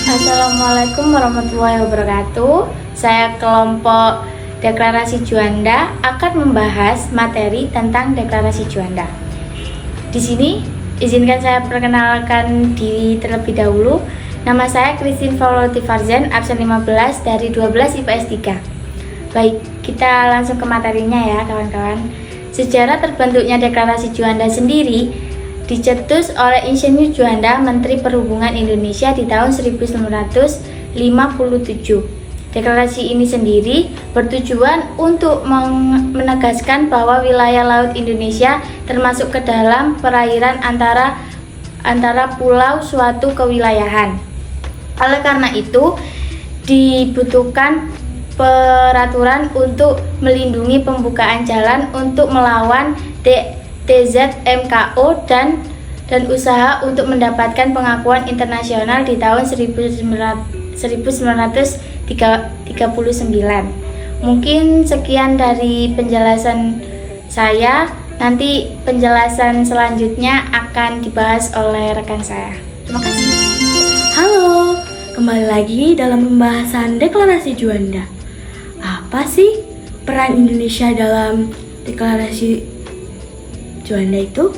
Assalamualaikum warahmatullahi wabarakatuh. Saya kelompok Deklarasi Juanda akan membahas materi tentang Deklarasi Juanda. Di sini izinkan saya perkenalkan diri terlebih dahulu. Nama saya Christine Faulati Farzan, absen 15 dari 12 IPS 3. Baik, kita langsung ke materinya ya kawan-kawan. Sejarah terbentuknya Deklarasi Juanda sendiri dicetus oleh Insinyur Juanda, Menteri Perhubungan Indonesia di tahun 1957. Deklarasi ini sendiri bertujuan untuk menegaskan bahwa wilayah laut Indonesia termasuk ke dalam perairan antara pulau suatu kewilayahan. Oleh karena itu, dibutuhkan peraturan untuk melindungi pembukaan jalan untuk melawan TZMKO dan usaha untuk mendapatkan pengakuan internasional di tahun 1939. Mungkin sekian dari penjelasan saya. Nanti penjelasan selanjutnya akan dibahas oleh rekan saya. Terima kasih. Halo, kembali lagi dalam pembahasan Deklarasi Juanda. Apa sih peran Indonesia dalam Deklarasi Juanda itu?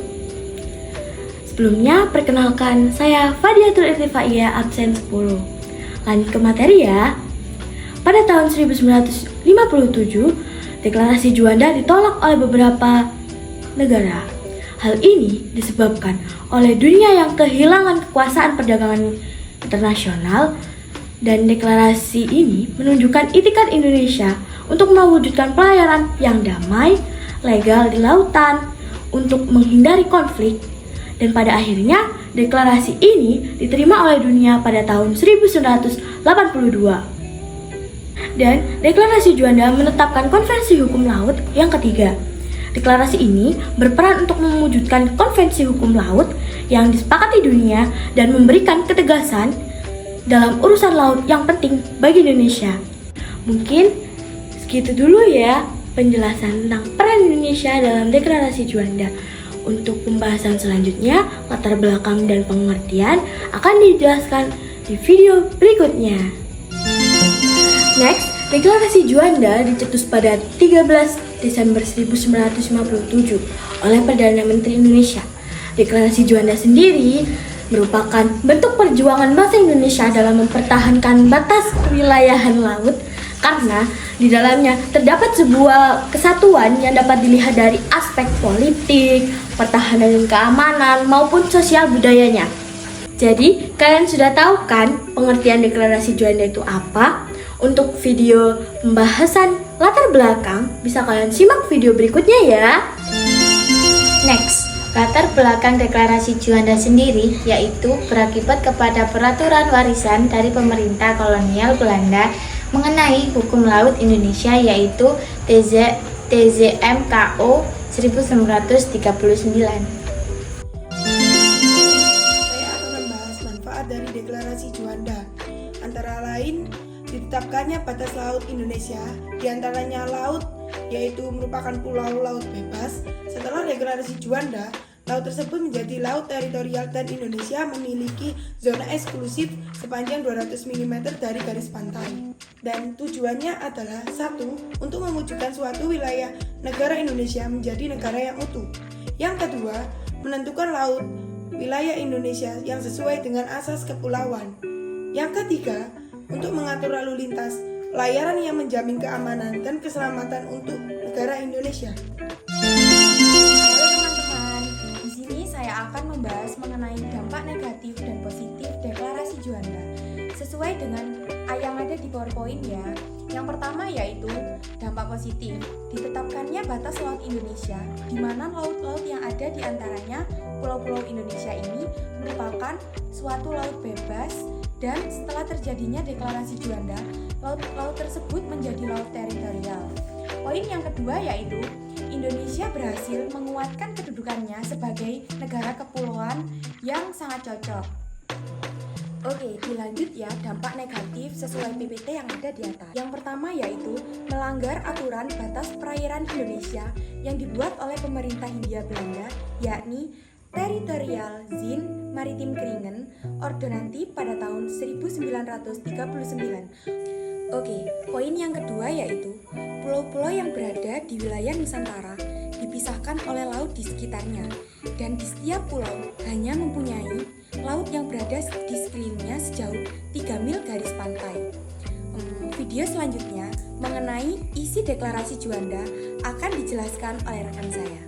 Sebelumnya, perkenalkan, saya Fadiatul Irtifaiyah, absen 10. Lanjut ke materi ya. Pada tahun 1957, Deklarasi Juanda ditolak oleh beberapa negara. Hal ini disebabkan oleh dunia yang kehilangan kekuasaan perdagangan internasional, dan deklarasi ini menunjukkan itikad Indonesia untuk mewujudkan pelayaran yang damai, legal di lautan, untuk menghindari konflik, dan pada akhirnya deklarasi ini diterima oleh dunia pada tahun 1982. Dan Deklarasi Juanda menetapkan Konvensi Hukum Laut yang ketiga. Deklarasi ini berperan untuk mewujudkan konvensi hukum laut yang disepakati dunia dan memberikan ketegasan dalam urusan laut yang penting bagi Indonesia. Mungkin segitu dulu ya penjelasan tentang peran Indonesia dalam Deklarasi Juanda. Untuk pembahasan selanjutnya, latar belakang dan pengertian akan dijelaskan di video berikutnya. Next, Deklarasi Juanda dicetus pada 13 Desember 1957 oleh Perdana Menteri Indonesia. Deklarasi Juanda sendiri merupakan bentuk perjuangan bangsa Indonesia dalam mempertahankan batas kewilayahan laut, karena di dalamnya terdapat sebuah kesatuan yang dapat dilihat dari aspek politik, pertahanan dan keamanan, maupun sosial budayanya. Jadi, kalian sudah tahu kan pengertian Deklarasi Juanda itu apa? Untuk video pembahasan latar belakang, bisa kalian simak video berikutnya ya. Next, latar belakang Deklarasi Juanda sendiri yaitu berakibat kepada peraturan warisan dari pemerintah kolonial Belanda mengenai hukum laut Indonesia, yaitu TZMKO 1939. Saya akan membahas manfaat dari Deklarasi Juanda. Antara lain, ditetapkannya batas laut Indonesia, diantaranya laut, yaitu merupakan pulau laut bebas. Setelah Deklarasi Juanda, laut tersebut menjadi laut teritorial dan Indonesia memiliki zona eksklusif sepanjang 200 mm dari garis pantai. Dan tujuannya adalah satu, untuk mewujudkan suatu wilayah negara Indonesia menjadi negara yang utuh. Yang kedua, menentukan laut wilayah Indonesia yang sesuai dengan asas kepulauan. Yang ketiga, untuk mengatur lalu lintas, layaran yang menjamin keamanan dan keselamatan untuk negara Indonesia. Halo teman-teman, di sini saya akan membahas mengenai dampak negatif dan positif Deklarasi Juanda sesuai dengan yang ada di PowerPoint ya. Yang pertama yaitu dampak positif, ditetapkannya batas laut Indonesia, di mana laut-laut yang ada di antaranya pulau-pulau Indonesia ini merupakan suatu laut bebas. Dan setelah terjadinya Deklarasi Juanda, laut-laut tersebut menjadi laut teritorial. Poin yang kedua yaitu Indonesia berhasil menguatkan kedudukannya sebagai negara kepulauan yang sangat cocok. Oke, dilanjut ya dampak negatif sesuai PPT yang ada di atas. Yang pertama yaitu melanggar aturan batas perairan Indonesia yang dibuat oleh pemerintah Hindia Belanda, yakni Territorial Zone Maritim Keringen, Ordonanti pada tahun 1939. Oke, poin yang kedua yaitu pulau-pulau yang berada di wilayah Nusantara dipisahkan oleh laut di sekitarnya, dan di setiap pulau hanya mempunyai laut yang berada di sekelilingnya sejauh 3 mil garis pantai. Video selanjutnya mengenai isi deklarasi Juanda akan dijelaskan oleh rekan saya.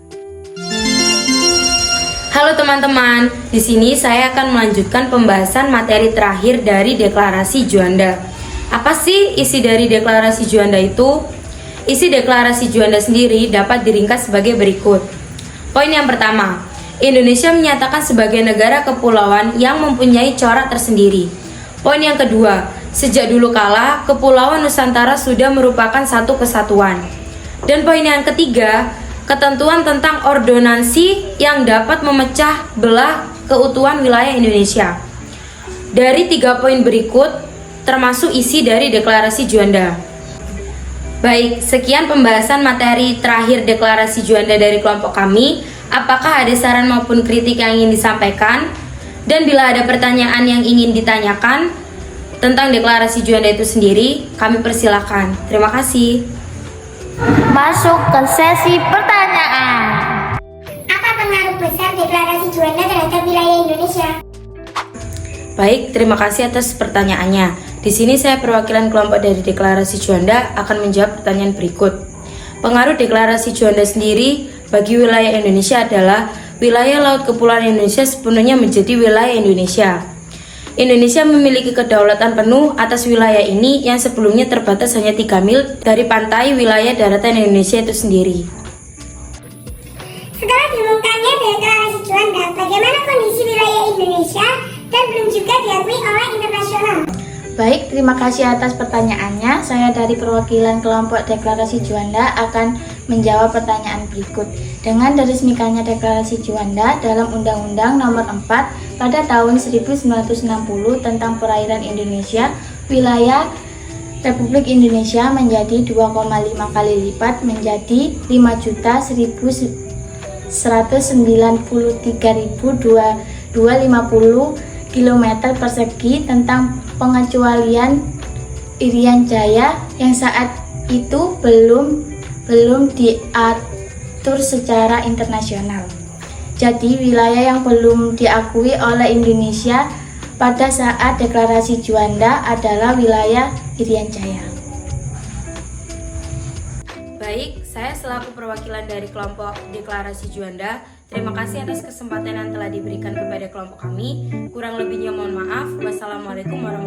Halo teman-teman, di sini saya akan melanjutkan pembahasan materi terakhir dari deklarasi Juanda. Apa sih isi dari deklarasi Juanda itu? Isi deklarasi Juanda sendiri dapat diringkas sebagai berikut. Poin yang pertama, Indonesia menyatakan sebagai negara kepulauan yang mempunyai corak tersendiri. Poin yang kedua, sejak dulu kala, Kepulauan Nusantara sudah merupakan satu kesatuan. Dan poin yang ketiga, ketentuan tentang ordonansi yang dapat memecah belah keutuhan wilayah Indonesia. Dari 3 poin berikut, termasuk isi dari deklarasi Juanda. Baik, sekian pembahasan materi terakhir deklarasi Juanda dari kelompok kami. Apakah ada saran maupun kritik yang ingin disampaikan? Dan bila ada pertanyaan yang ingin ditanyakan tentang deklarasi Juanda itu sendiri, kami persilakan. Terima kasih. Masuk ke sesi pertanyaan. Apa pengaruh besar deklarasi Juanda terhadap wilayah Indonesia? Baik, terima kasih atas pertanyaannya. Di sini saya perwakilan kelompok dari deklarasi Juanda akan menjawab pertanyaan berikut. Pengaruh deklarasi Juanda sendiri bagi wilayah Indonesia adalah wilayah laut kepulauan Indonesia sepenuhnya menjadi wilayah Indonesia. Indonesia memiliki kedaulatan penuh atas wilayah ini yang sebelumnya terbatas hanya 3 mil dari pantai wilayah daratan Indonesia itu sendiri. Setelah diumumkannya deklarasi Juanda, bagaimana kondisi wilayah Indonesia dan belum juga diakui oleh internasional? Baik, terima kasih atas pertanyaannya. Saya dari perwakilan kelompok deklarasi Juanda akan menjawab pertanyaan berikut. Dengan diresmikannya deklarasi Juanda dalam Undang-Undang Nomor 4 pada tahun 1960 tentang perairan Indonesia, wilayah Republik Indonesia menjadi 2,5 kali lipat menjadi 5.193.250 km persegi tentang pengecualian Irian Jaya yang saat itu belum diatur secara internasional. Jadi wilayah yang belum diakui oleh Indonesia pada saat deklarasi Juanda adalah wilayah Irian Jaya. Baik, saya selaku perwakilan dari kelompok deklarasi Juanda, terima kasih atas kesempatan yang telah diberikan kepada kelompok kami. Kurang lebihnya mohon maaf. Wassalamualaikum warahmatullahi wabarakatuh.